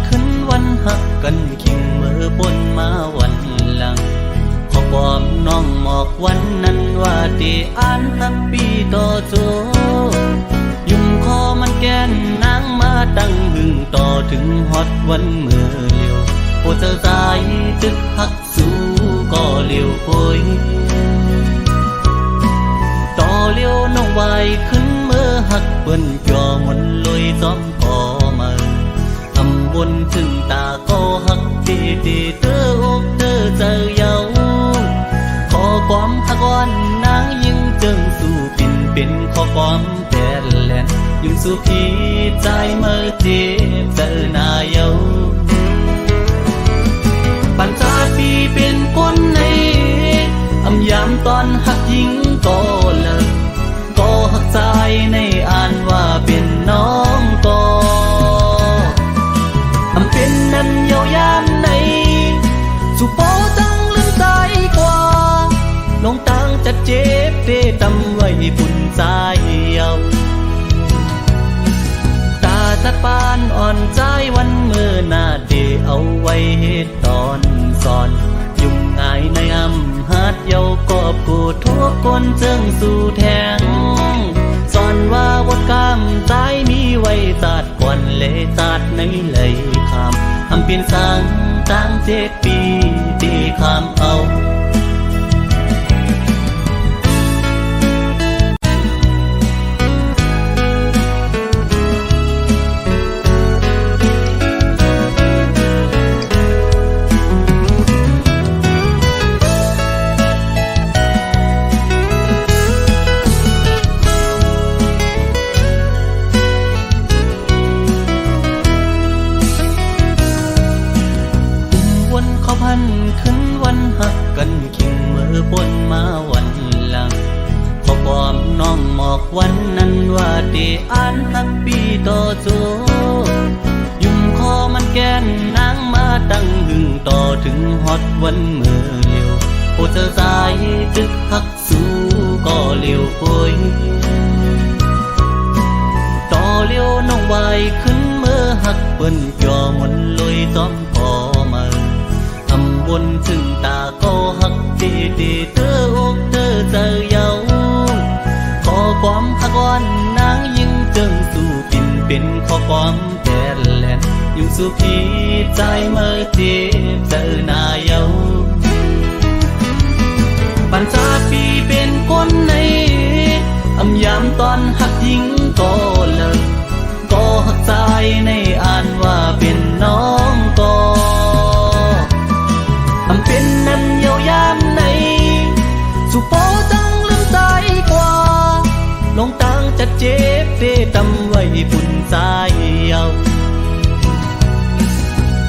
ขึ้นวันหักกันขิงเมื่อปนมาวันหลังขอความน้องหมอกวันนั้นว่าที่อ่านฮักปีต่อโจยุ่มคอมันแกนนางมาตั้งหึงต่อถึงฮอดวันเมื่อเลียวโอ้เจ้าใจจึกหักสู้ก็เลียวโอยต่อเลียวน้องไว้ขึ้นเมื่อหักเปิ้นจอมนลอยซ้อมพอมาทำบุญถึงตาก็หักดีดีเธออกเธอเจอเยาขอความหักอ่อนนางยิ่งจึงสู้ปิ่นเป็นขอความแผ่นแหลนยิ่งสู้พี่ใจเมื่อเจ็บเจอหน้าเยาปัญจาปีเป็นคนในอำยามตอนหักยิ่งก็เลิกก็หักใจในอ่านว่าเป็นน้องก็อำเป็นนั้นเยาวยามในสุโปตั้งลืมใจกว่าลงตั้งจะเจ็บเตะตำไว้บุญใจเยาตาตะปานอ่อนใจวันเมื่อหน้าเดเอาไว้เหตุตอนสอนยุ่งง่ายในอำหัดเยากอบกูทั่วคนเจิงสู่แทงสอนว่าวดกามใจมีไว้ตัดก่อนเลยตัดในเลยคำอำเปลี่ยนสังตั้ง7 ปีตีคำเอาขึ้นวันหักกันขิงเมื่อปนมาวันหลังขอความน้องหมอกวันนั้นว่าที่อ่านหักปีต่อโจยุ่มคอมันแกนนางมาตั้งหึงต่อถึงฮอดวันเมื่อเลียวโอ้เธอสายจึกหักสู้ก็เลียวโอยต่อเลียวน้องไว้ขึ้นเมื่อหักเปิ้นจอมนลอยซ้อมพอมาบนถึงตาก็หักดีดีเธออกเธอเจอเยาขอความหักอ่อนนางยิ่งจึงสู้ปิ่นเป็นขอความแผ่นแหลนยิ่งสู้พี่ใจเมื่อเจ็บเจอหน้าเยาปัญจาปีเป็นคนในอำยามตอนหักยิ่งก็เลิกก็หักใจในอ่านว่าเป็นน้องก็อำเป็นนั้นเยาวยามในสุโปตั้งลืมใจกว่าลงตั้งจะเจ็บเตะตำไว้บุญใจเยา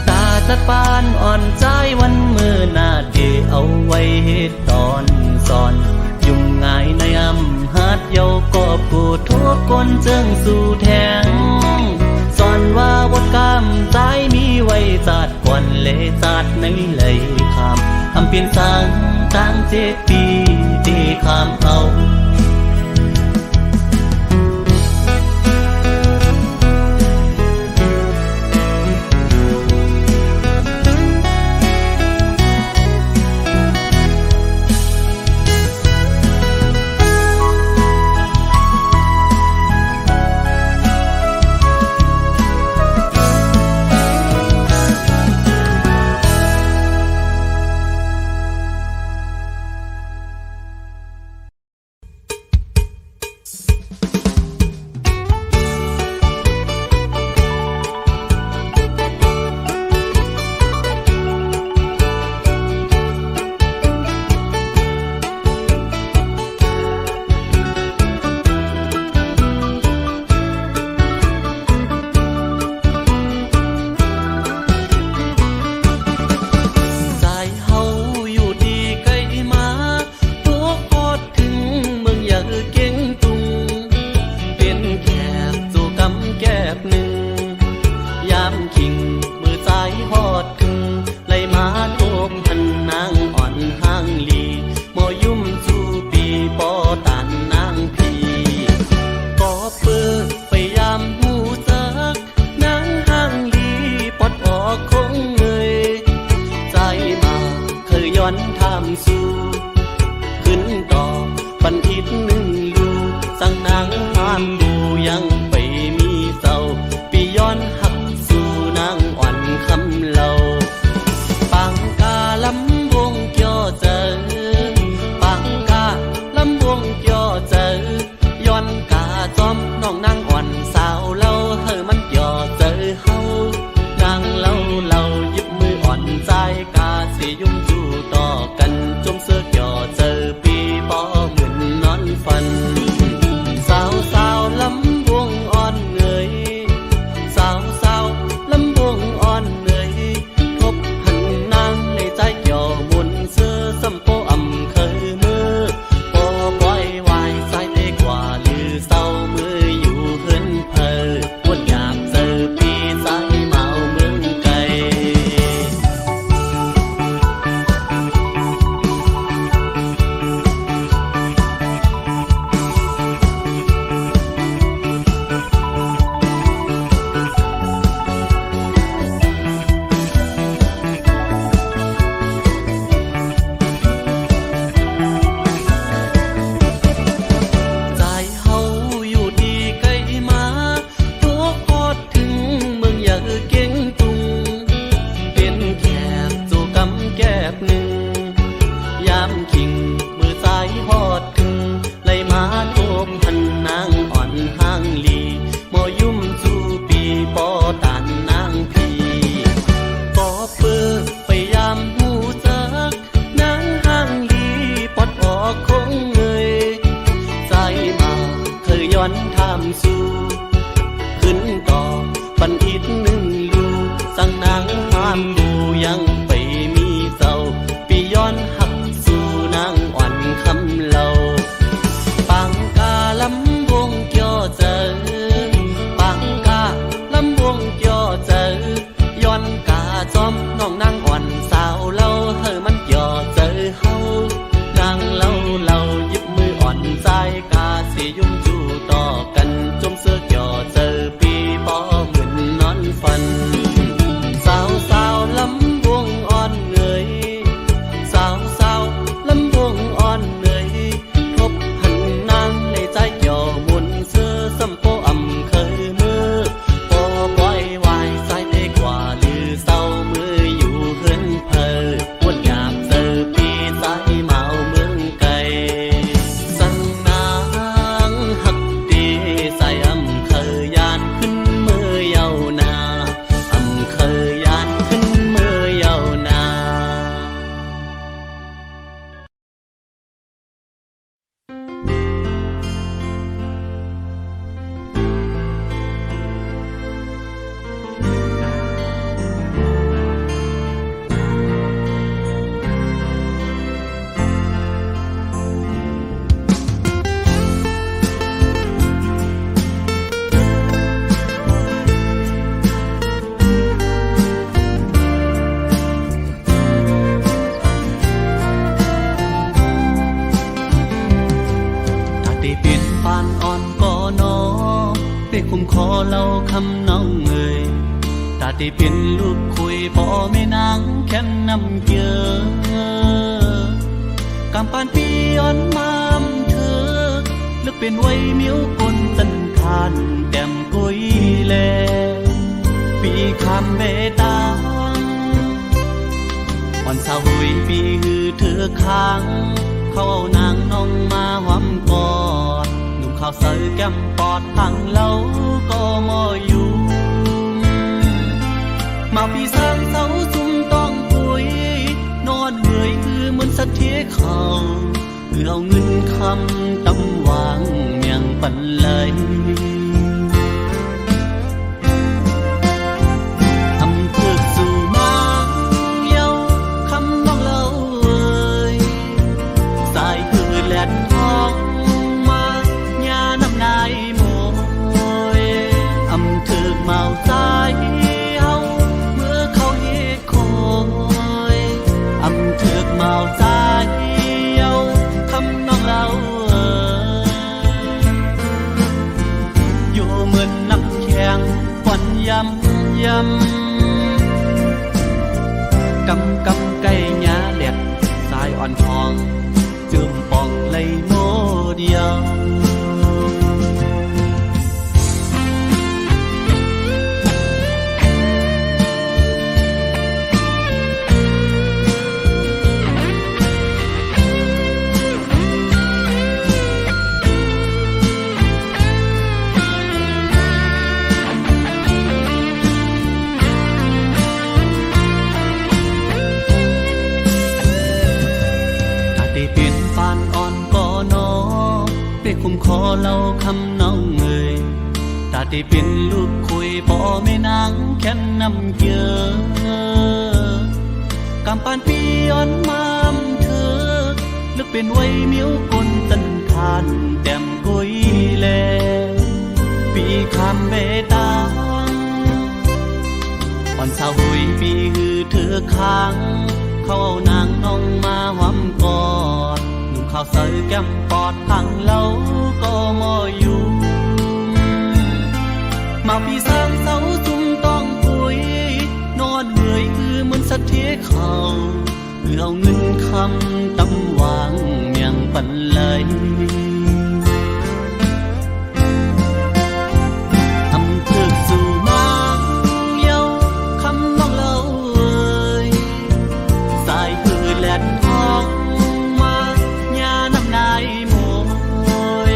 ตาตะปานอ่อนใจวันเมื่อหน้าเดเอาไว้เหตุตอนสอนยุ่งง่ายในอำหัดเยากอบกูทั่วคนเจิงสู่แทงสอนว่าวดกามใจมีไว้จัดก่อนเลยจัดในเลยคำอำเปลี่ยนสังตั้ง7 ปีตีคำเอา สิยุ่งจู่ต่อกันจมเสื้อหย่อเจอปีปอเหมือนนอนฝันสาวสาวลำวงอ่อนเงยสาวสาวลำวงอ่อนเงยทบหันนางในใจหย่อมุนเสื้อสัมโปอำเคยมือปอปล่อยวายสายเตกว่าลือเศร้ามืออยู่เฮือนเพอวนอยากเจอปีสายเมาเมืองไกลใจเฮาอยู่ดีไกลมาตัวพอดถึงเมืองอยากเก่งตุงเป็นแขกสู่กำแก้บหนึ่งยามคิงมือซ้ายฮอดถึงไล่มาโทมพันนางอ่อนห้างลีหมอยุ่มสู่ปีปอตานนางพีปอเปื้อไปยามหูจักนางห้างลีปอดออกคงเงยใจมาเคยย้อนทำสู่ขึ้นต่อปันอิดหนึ่งลูสั่งนางห้ามดูยังไปมีเจ้าปีย้อนหักสู่นางอ่อนคำเล่าปังกาลำวงเกี่ยวเจอปังกาลำวงเกี่ยวเจอย้อนกาจอมน้องนางอ่อนสาวเล่าเฮอมันเกี่ยวเจอเฮานางเล่าหยิบมืออ่อนใจกาสิยุ่งจู่ต่อกันจมเสื้อเกี่ยวเจอปีปอเหมือนนอนฝันสาวสาวลำวงอ่อนเงยสาวสาวลำวงอ่อนเงยทบหันนางในใจเกี่ยวมุนเสื้อสัมโปอำเคยมือปอปล่อยวายสายเตกว่าลือเศร้ามืออยู่เฮือนเพอวนอยากเจอปีสายเมาเมืองไกลสั่งนางหักดีใส่อำเคยยานขึ้นมือเยานาอำเคยยานขึ้นมือเยานา ถ้าได้เปลี่ยนปานอ่อนก็นอได้คุมคอเล่าคำน้องเอ่ยถ้าได้เปลี่ยนลูกคุยพ่อแม่นางแค่นนำเกียกำปานปีอ่อนมามเธอลึกเป็นไว้มิ้วกลตันทานแก้มกุยแลปีคำเบตางอ่อนสาวหุยปีหือเธอค้างเขาเอานางน้องมาหอมกอดหนุ่มข้าวเสือแก้มปอดพังเล่าก็มออยู่มาปีสร้างเสาซุ่มต้องปุยนอนเหนื่อยคือเหมือนสัตว์เที่ยเขาเพื่อเอาเงินคำตำวางเมียงปันเลยทำเพื่อสู่นางเยาคำน้องเล่าเอ่ยสายคือแหลนทองมาญาน้ำนายโมยอำเถือกเมาสายเฮาเมื่อเขาเฮคอยอำเถือกเมาสายเฮาคำน้องเล่าเอ่ยอยู่เหมือนน้ำแข็งควันยำยำกำไก่หญ้าแหลกสายอ่อนทองจืมปองเลยโมเดียว เล่าคำน้องเอ่ยตาที่เป็นลูกคุยพ่อแม่นางแค่นนำเกียกำปานปีย้อนมามเธอลึกเป็นไว้เมียวกลตันทานแต้มกุยแลปีคำเบตางอ่อนสาวหุยปีหือเธอค้างเขาเอานางน้องมาหอมกอดนุ่งข้าวใส่แก้มปอดพังเล่าก็มออยู่มาพี่สร้างเสาจุ่มต้องปุยนอนเหนื่อยเหมือนสัตว์เทเขาเพื่อเอาเงินคำตำวางอย่างปันไหลทำเพื่อสู่นางเย้าคำน้องเล่าเอ่ยสายคือแหลนทองมาญาน้ำนายโมย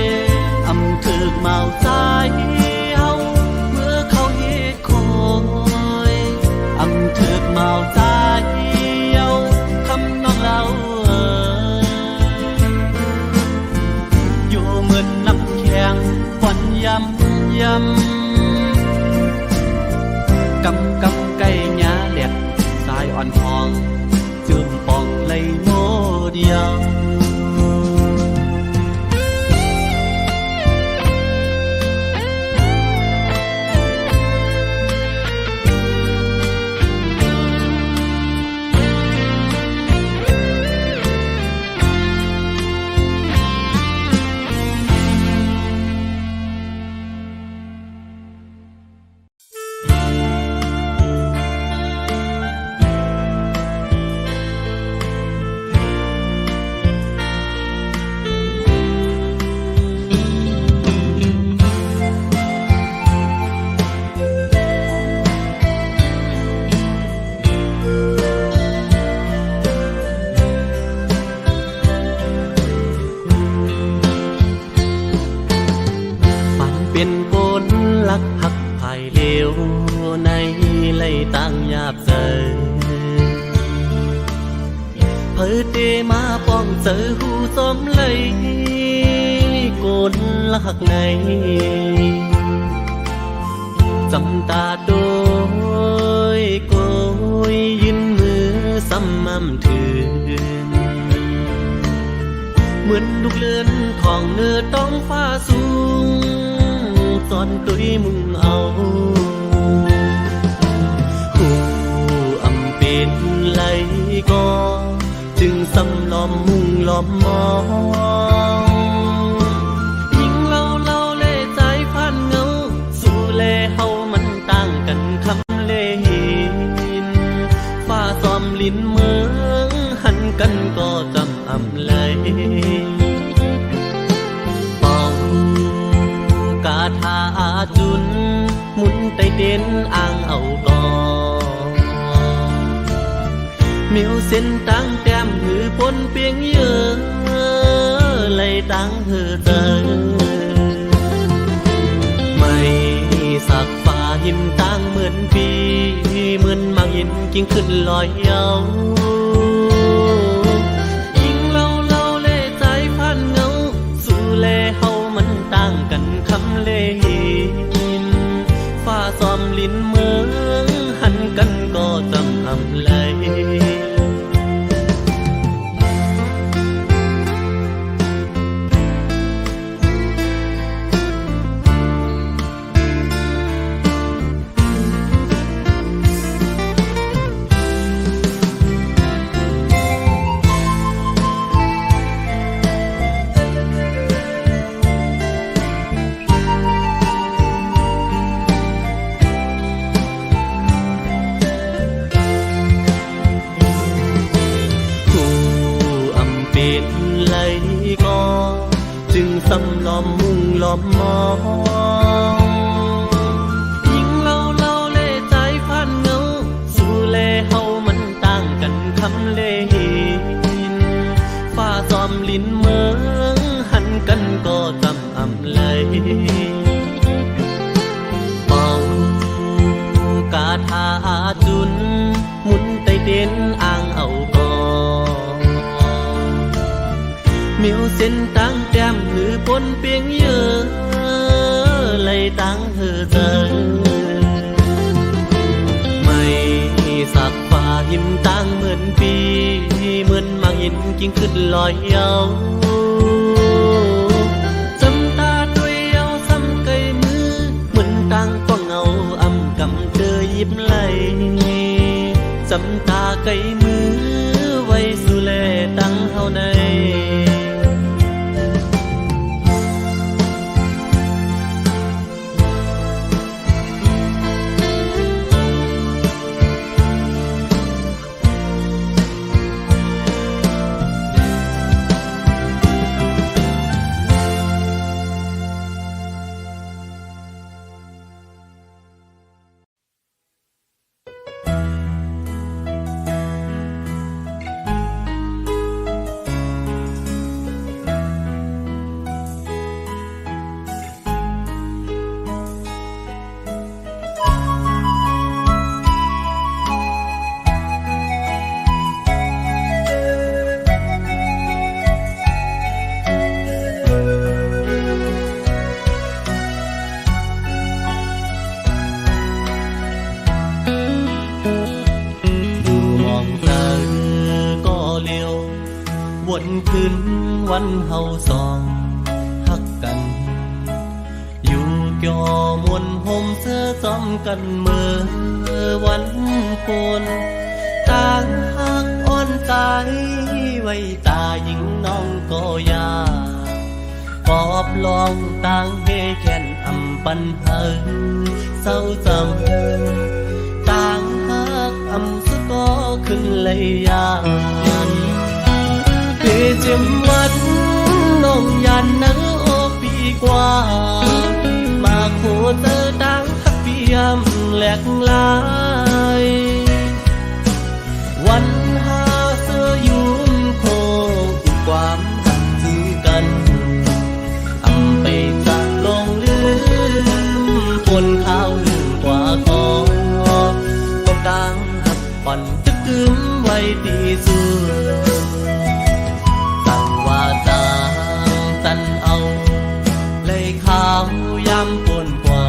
อำเถือกเมาสายถึกเมาใจเย้าคำน้องเล่าอยู่เหมือนน้ำแข็งฝันยำกำไก่หญ้าแหลกสายอ่อนทองจืมปองไหลโมเดียวเป็นกลลักหักภายเลวในไล่ตั้งหยาบเจอเพิดเดมาป้องเจอหูสมเลยกลลักในจำตาโดยโกยยืนมือซ้ำมั่มถือเหมือนลูกเลือนของเนื้อต้องฟ้าสูงตอนตุยมุ่งเอาหูอำเป็นไหลก็จึงสำล้อมมุ่งล้อมมองยิ่งเล่าเล่ใจพันเงาสู่เล่เฮามันต่างกันคำเล่หินฟ้าซ้อมลิ้นเมืองหันกันก็จำอำเลยกาถาจุนหมุนไตเด่นอ่างเอาก่อเมียวเส้นตั้งแต้มหือปนเปียงเยอะไหลตั้งเธอเจอไม่สักฟ้าหินตั้งเหมือนปีเหมือนมังหินกิ่งขึ้นลอยเยายิ่งเล่าเล่ใจพันเงาสู่เล่เฮามันต่างกันคำเล่หินฟ้าซ้อมลิ้นเมืองหันกันก็จำอำเลยสำล้อมมุ่งล้อมมองยิ่งเล่าเล่ใจพันเงาสู่เล่เฮามันต่างกันคำเล่หินฟ้าซ้อมลิ้นเมืองหันกันก็จำอำเลยเป่ากาถาจุนหมุนไตเด่นอ่างเอาก่อเมียวเส้นตั้งแต้มหือปนเปียงเยอ สักฟ้าหินตั้งเหมือนปีเหมือนมังหินกิ่งขึ้นลอยเยาจำตาด้วยเยาซ้ำไกลมือเหมือนตั้งก็เงาอำกำเธอยิบไหลจำตาไกลมือไว้สุแลตั้งเฮาในวนคืนวันเฮาสองฮักกันอยู่เกี่ยวมวนห่มเสื้อซ้อมกันเมื่อวันโกนต่างฮักอ่อนตายไว้ตาหญิงน้องก็ยาปอบลองต่างเฮแก่นอำปันเฮาเศร้าจำต่างฮักอำสุดก็ขึ้นเลยยานเจ็มวัดน้องยันเนื้อโอปีกว่ามาโคเจอดังทักเปียมแหลกลายวันหาเสื้อยุ่มโคความหักถึงกันอำไปจากลงลืมคนข้าวลืมกว่าก็ดังหักปั่นจะกึมไว้ตีสุดตันเอาเลยข้าวยำปนกว่า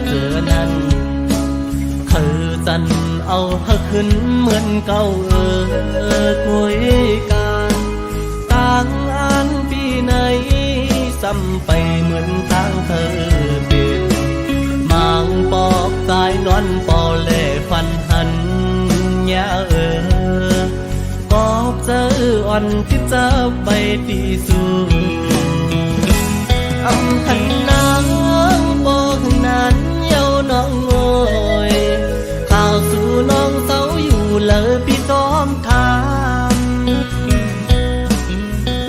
เธอนั้นคือจันเอาหักขึ้นเหมือนเก่าคุยกันต่างอันปีไหนซ้ำไปเหมือนทางเธอเป็นมางปอกตายนอนปอเล่ฟันหันยาปอบเจออ่อนที่เจอใบตีสูอำพันนางบอกนั้นเยาน้องโอยข่าวสู่น้องเศร้าอยู่เลยพี่ซ้อมทาม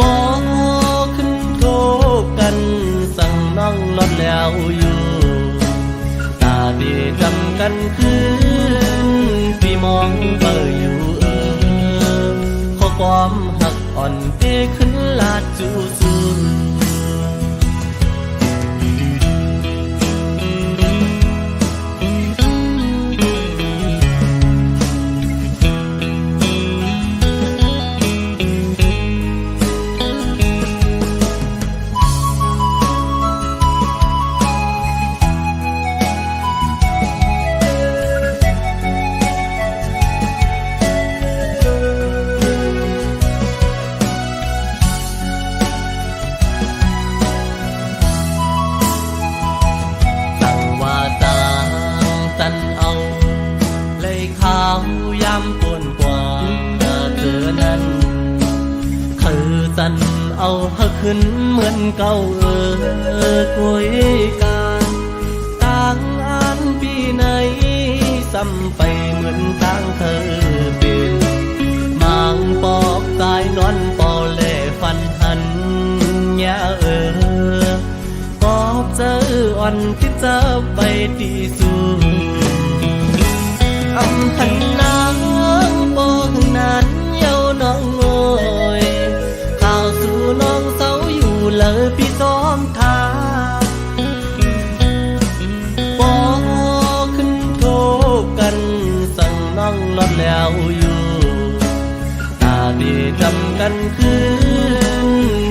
บอกขึ้นโทษกันสั่งน้องลดแล้วอยู่ตาดีจำกันคืนพี่มองเบออยู่ข้อความหักอ่อนเทขึ้นลาดจูซูจันเอาหักขึ้นเหมือนเก่าคุยกันต่างอันปีไหนซ้ำไปเหมือนต่างเธอเป็นมางปอกตายนอนปอเล่ฟันหันยาปอบเจออ่อนที่เจอใบตีสูอำพันนางบอกนั้นเยาน้องโอยข่าวสู่น้องเศร้าอยู่เลยพี่ซ้อมทางบอกขึ้นโทษกันสั่งน้องลดแล้วอยู่ตาดีจำกันคืน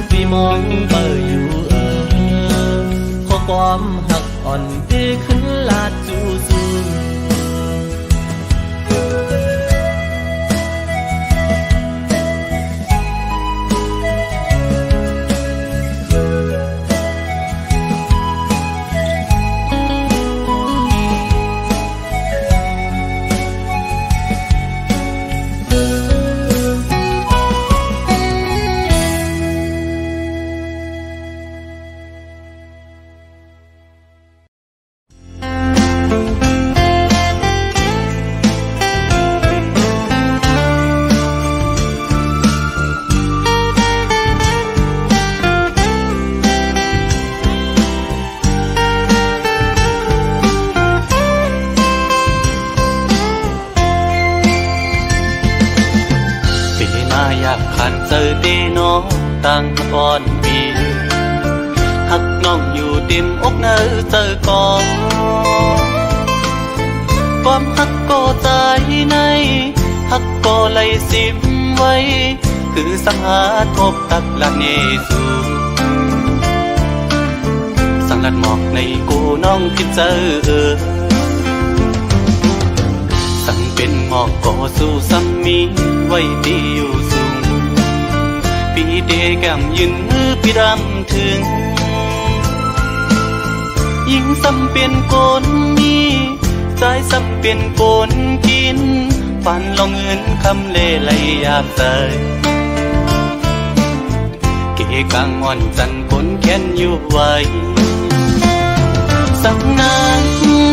พี่มองเบออยู่ข้อความหักอ่อนที่ขึ้นลาดจูซู ากขันเจอเดน้องตั้งก่อนปีหักน้องอยู่เต็มอกเนอเจอก่อนความหักก็ใจในหักก็ไหลสิมไว้คือสังหาทบตักละเนสูสังลัดหมอกในกูน้องคิดเจอสั่งเป็นหมอกก็สู้ซ้ำมีไว้ดีอยู่สูงปีเดแก้มยืนมือพี่รำถึงยิ่งซ้ำเป็นโกนมีใจซ้ำเป็นโกนกินฝันลองเงินคำเล่ไหลยาบใจเกกางอ่อนจันคนแค้นอยู่ไว้สักนาน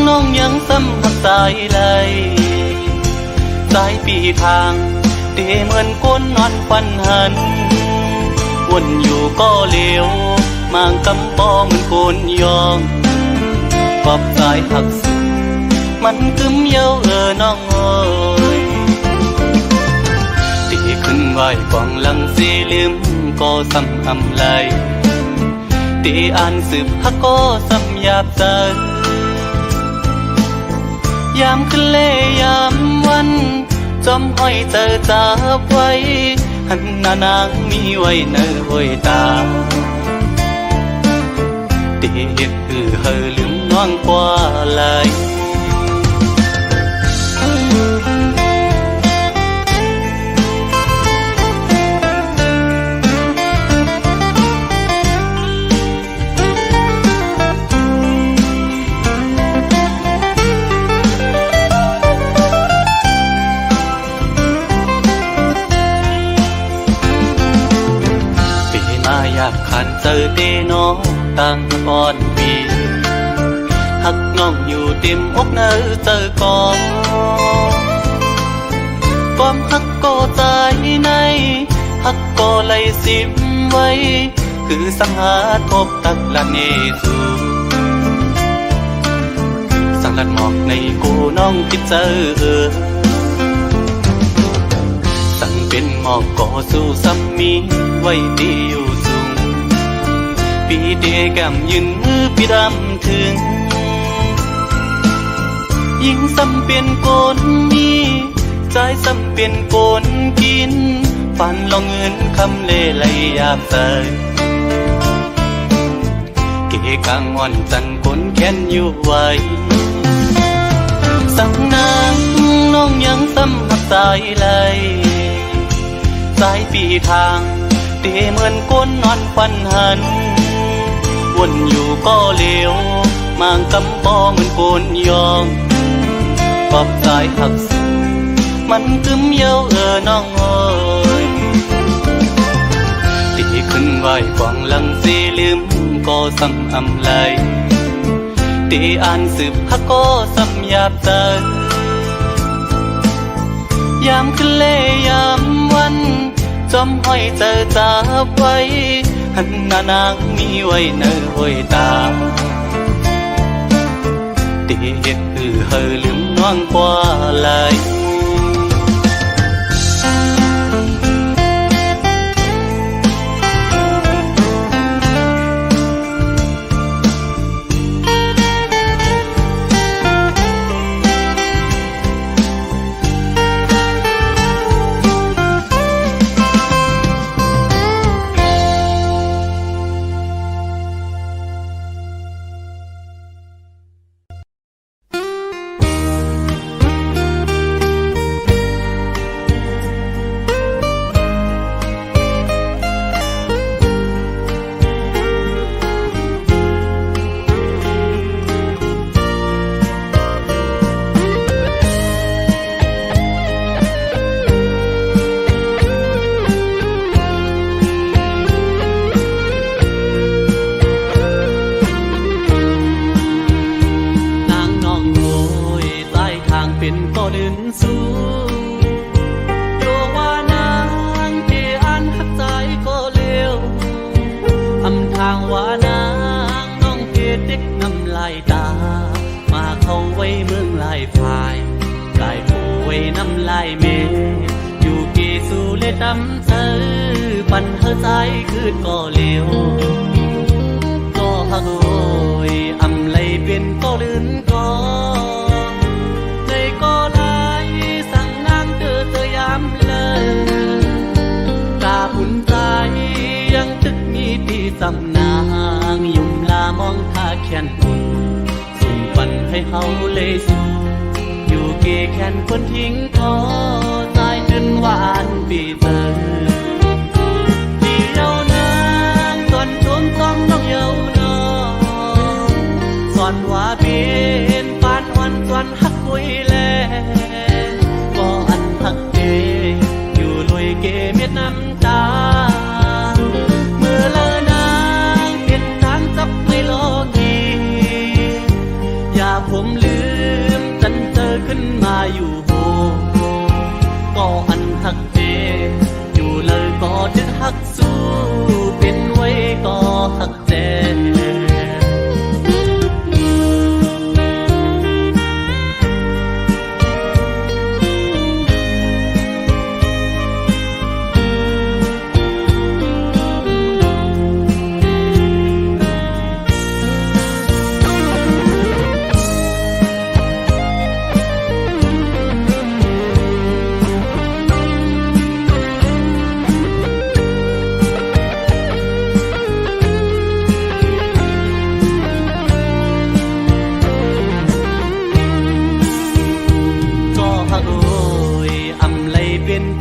น้องยังซ้ำหักใจไหลสายปีทางเดเหมือนก้นนอนฟันหันวนอยู่ก็เลี้ยวมางกำปอเหมือนโกนยองปอบสายหักสุดมันกึมเย้าน้องเอ้ยตีขึ้นไหวกองหลังสีลืมก็ซ้ำอำไหลตีอ่านสืบฮักก็ซ้ำหยาบใจยามขึ้นเล่ยามวันจอมห้อยเจอจับไว้หันหน้านางมีไว้เนอห้อยตาตีเฮ็ดเฮอลืมน้องกว่าไหลอยากขันเจอเดน้องตั้งก่อนปีหักน้องอยู่เต็มอกเนอเจอก่อนความหักก็ใจในหักก็ไหลสิมไว้คือสังหาทบตักละเนสูสังลัดหมอกในกูน้องคิดเจอสั่งเป็นหมอกก็สู้ซ้ำมีไว้ดีอยู่สูงปีเดแก้มยืนมือพี่รำถึงยิ่งซ้ำเป็นโกนมีใจซ้ำเป็นโกนกินฝันลองเงินคำเล่ไหลยาบใจเกกางอ่อนจันคนแค้นอยู่ไว้สั่งนางน้องยังซ้ำหักใจไหลสายปีทางเดเหมือนก้นนอนฟันหันวนอยู่ก็เลี้ยวมางกำปอเหมือนโกนยองปอบสายหักสุดมันกึมเย้าน้องเอ้ยตีขึ้นไหวกองหลังสีลืมก็ซ้ำอำไหลตีอ่านสืบฮักก็ซ้ำหยาบใจยามขึ้นเล่ยามวันจอมห้อยเจอจับไว้หันหน้านางมีไว้เนอห้อยตาตีเฮ็ดเฮอลืมน้องกว่าไหล ไว้เมืองลายพายลายผู้ไว้น้ำลายเมอยู่เก สู่เลยตำเธอปันเธอใจคืนก็เลี้ยวก็ฮักโอยอำไลเป็นก็ลื่นก็ในก็ไหลสั่งนางเธอยามเลยตาปุ่นใจยังตึกมีที่สำนางยุ่มลามองท่าแขนปุ่นส่งปันให้เฮาเลยสู่อยู่เกแขนคนทิ้งก็ใจจนหวานปีเตอที่เรานางก่อนโดนต้องน้องเยาวนอก่อนว่าเป็นปานวันส่วนฮักคุยแลก็อันฮักเดอยู่ลอยเกเม็ดน้ำตาเมื่อเลอนางเป็นทางจับไม่โลกีอย่าผมลืมจันเจอขึ้นมาอยู่โหก็อันฮักเดอยู่เลยก็จะฮักสู้เป็นไว้ก็ฮักแจ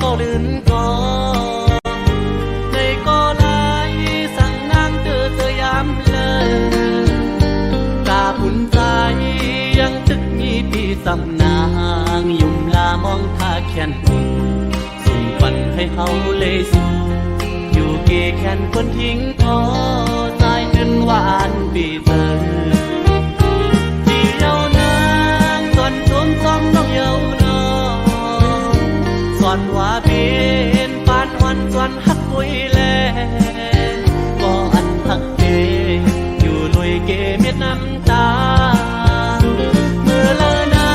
ก็ลื่นก็ในก็ไหลสั่งนางเธอยามเลยตาปุ่นใจยังตึกมีที่สำนางยุ่มลามองท่าแขนปุ่นส่งปันให้เฮาเลยสู่อยู่เกแขนคนทิ้งก็ใจจนหวานปีเตอที่เรานางก่อนโดนต้องน้องเยาวนอก่อนว่าเป็นปานวันส่วนฮักคุยแลก็อันฮักเดอยู่ลอยเกเม็ดน้ำตาเมื่อเลอนา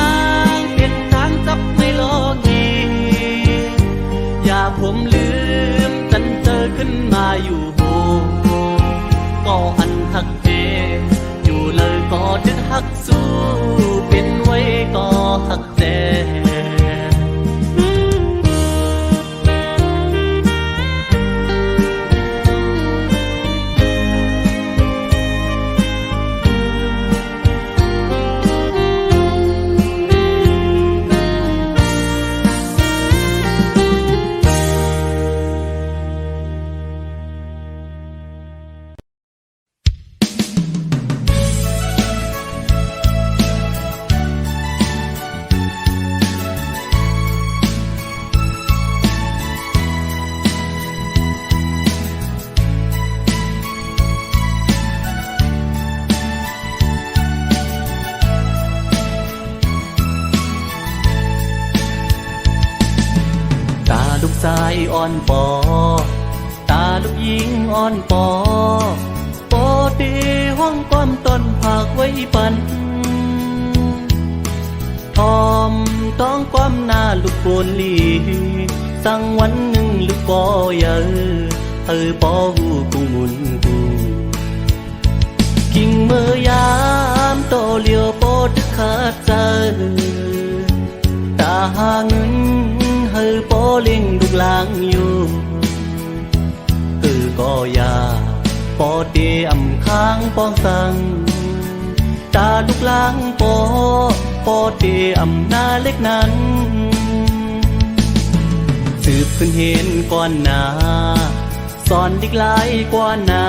งเป็นทางจับไม่โลกีอย่าผมลืมจันเจอขึ้นมาอยู่โหก็อันฮักเดอยู่เลยก็จะฮักสู้เป็นไว้ก็ฮักแจลูกชายอ่อนปอตาลูกหญิงอ่อนปอปอตีห้องความต้นผากไว้ปันทอมต้องความหน้าลูกโกนลีสั่งวันหนึ่งลูกปอเยอะปอหูกูมุนกูกิ่งเมื่อยามโตเลียวปอดึกขาดใจตาหาเงินปอเลี้ยงลูกหลางอยู่ก็อย่าปอเตียมค้างปองสั่งตาลูกหลางปอเตียมหน้าเล็กนั้นสืบขึ้นเห็นก่อนหน้าสอนดิกหลายกว่าหน้า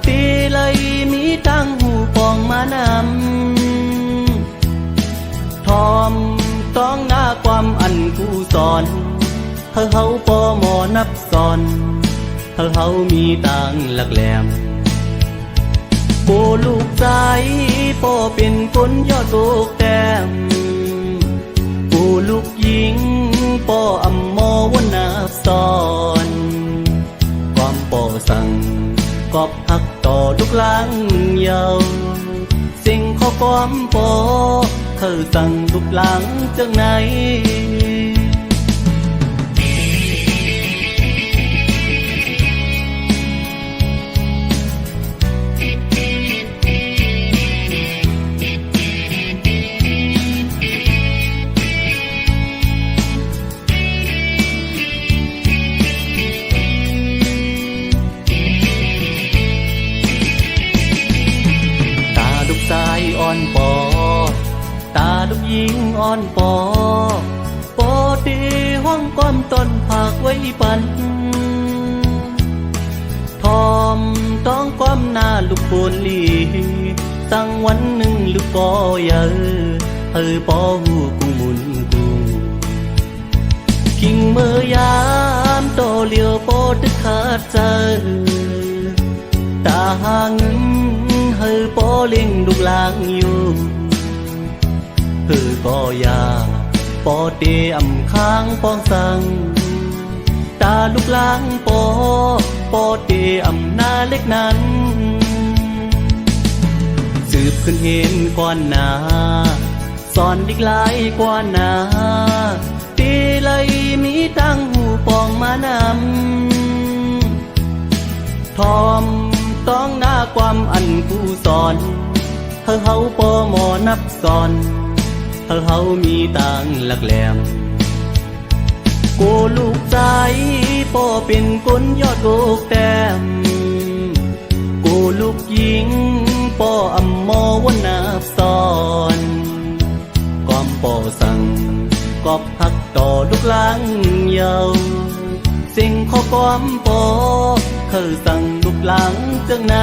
ตีเลยมีตั้งหูปองมานำทอมต้องหน้าความอันกูสอนเฮาปอหมอนับสอนเฮามีตังหลักแหลมโปลูกใจปอเป็นคนยอดโตกแต้มโปลูกหญิงปออำมอวนนับสอนความปอสั่งกอบหักต่อลูกหลางเยาสิ่งข้อความปอสั่งลูกหลางจังไหน อนปอตีห้องก้อมต้นผากไว้ปันทอมต้องก้มหน้าลูกโบนลีตั้งวันหนึ่งลูกปอเยอะปอหูกูมุนกูคิงเมื่อยามโตเลียวปอตึกขาดใจตาหังปอเล่งลูกลางอยู่ก็ยาปอเตอำค้างปองสังตาลูกลางปอเตอำนาเล็กนั้นสืบขึ้นเห็นกว่านาสอนดิกลายกว่านาตีเลยมีตั้งหูปองมานำทอมต้องหน้าความอันกูสอนเฮาปอหมอนับสอนเฮามีตังหลักแหลมกูลูกใจปอเป็นคนยอดโกกแต้มกูลูกหญิงปออำมอวันนับสอนก้อมปอสั่งกอบหักต่อลูกหลังเยาสิ่งข้อก้อมปอสั่งลูกหลังจังไหน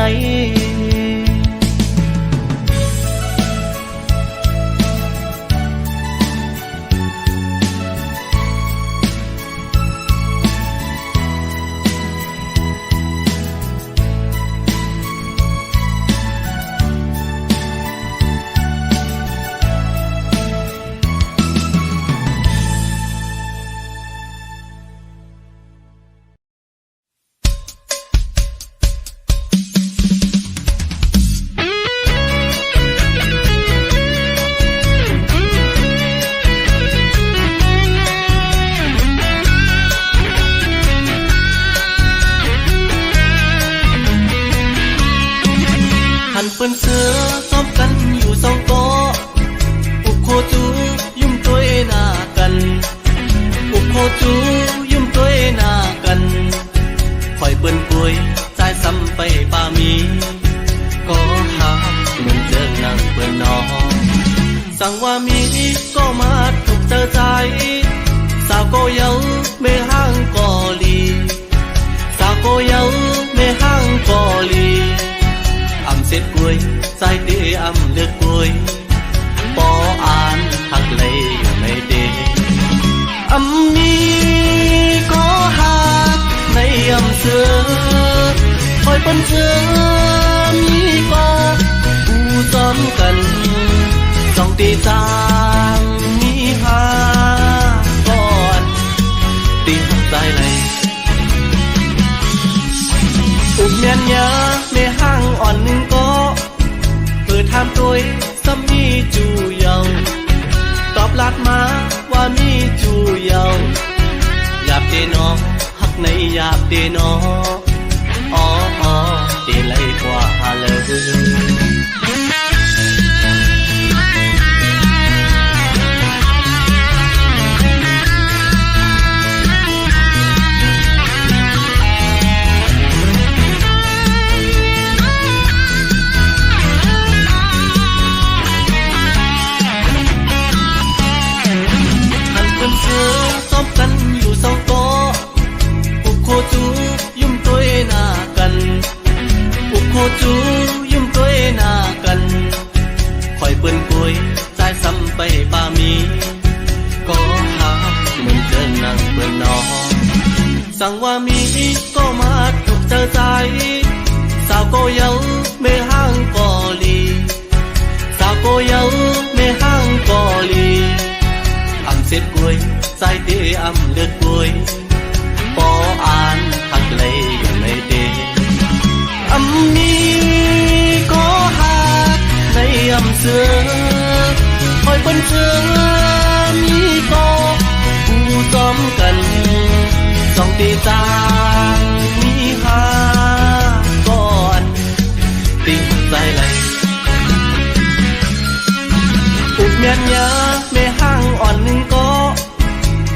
เปิ้นเสือซ้อมกันอยู่สองโต๊ะอุกโคจูยุ่มตัวหน้ากันอุกโคจูยุ่มตัวหน้ากันคอยเปิ้นป่วยใจซ้ำไปป่ามีก็หาเหมือนเดิมนั่งเปิ้นนอสั่งว่ามีก็มาถูกเจอใจสาวก็เยาไม่ห่างก็ลีสาวก็เยาไม่ห่างก็ลีเสร็จกล้วยใจเตะเลือกกล้วยปออ่านหักเลยอยู่ในเดนี้ก็หักในเสือคอยเป็นเสือมีก็ผู้ซ้อมกันสองตีจางมีหาก่อนตีหักใจเลยอุบเมียนยาในห้างอ่อนหนึ่งก็เปิดทำตัวซ้ำมีจูเยาตอบลัดมาว่ามีจูเยาหยาบเตนอหักในหยาบเตนอเตไลกว่าเลยซ้อมกันอยู่สองโต๊ะอุกโคจูยุ่มตัวหน้ากันอุกโคจูยุ่มตัวหน้ากันคอยเปิ้นกล้วยใจซ้ำไปป่ามีก็หาเหมือนเดินนั่งเปิ้นนอสั่งว่ามีก็มาถูกเจอใจสาวก็เยาไม่ห่างก็ลีสาวก็เยาไม่ห่างก็ลีเสร็จกล้วยใจเตะเลือดกล้วยปออ่านหักเลยอยู่ในเดนี้ก็หักในเสือคอยเป็นเสือมีก็ผู้ซ้อมกันสองตีจางมีหาก่อนตีใจเลยอุบเมียนยาไม่ห่างอ่อนหนึ่งก็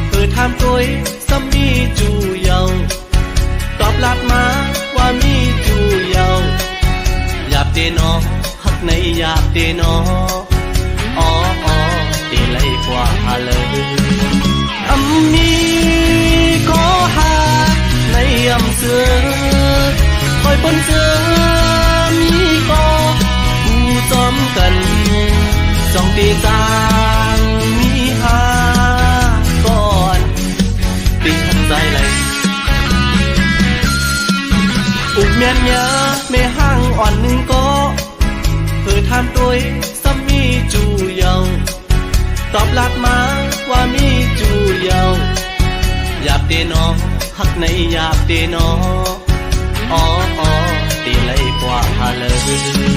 เปิดทำตัวซ้ำมีจูเยาตอบลัดมาว่ามีจูเยาหยาบเตนอหักในหยาบเตนอเตไลกว่า นยาไม่ห่างอ่อนหนึ่งก็เพื่อทำตัวซ้ำมีจูเยาตอบลัดมาว่ามีจูเยาอยากเตนอหักในอยากเตนออ๋อตีเลยกว่าเลย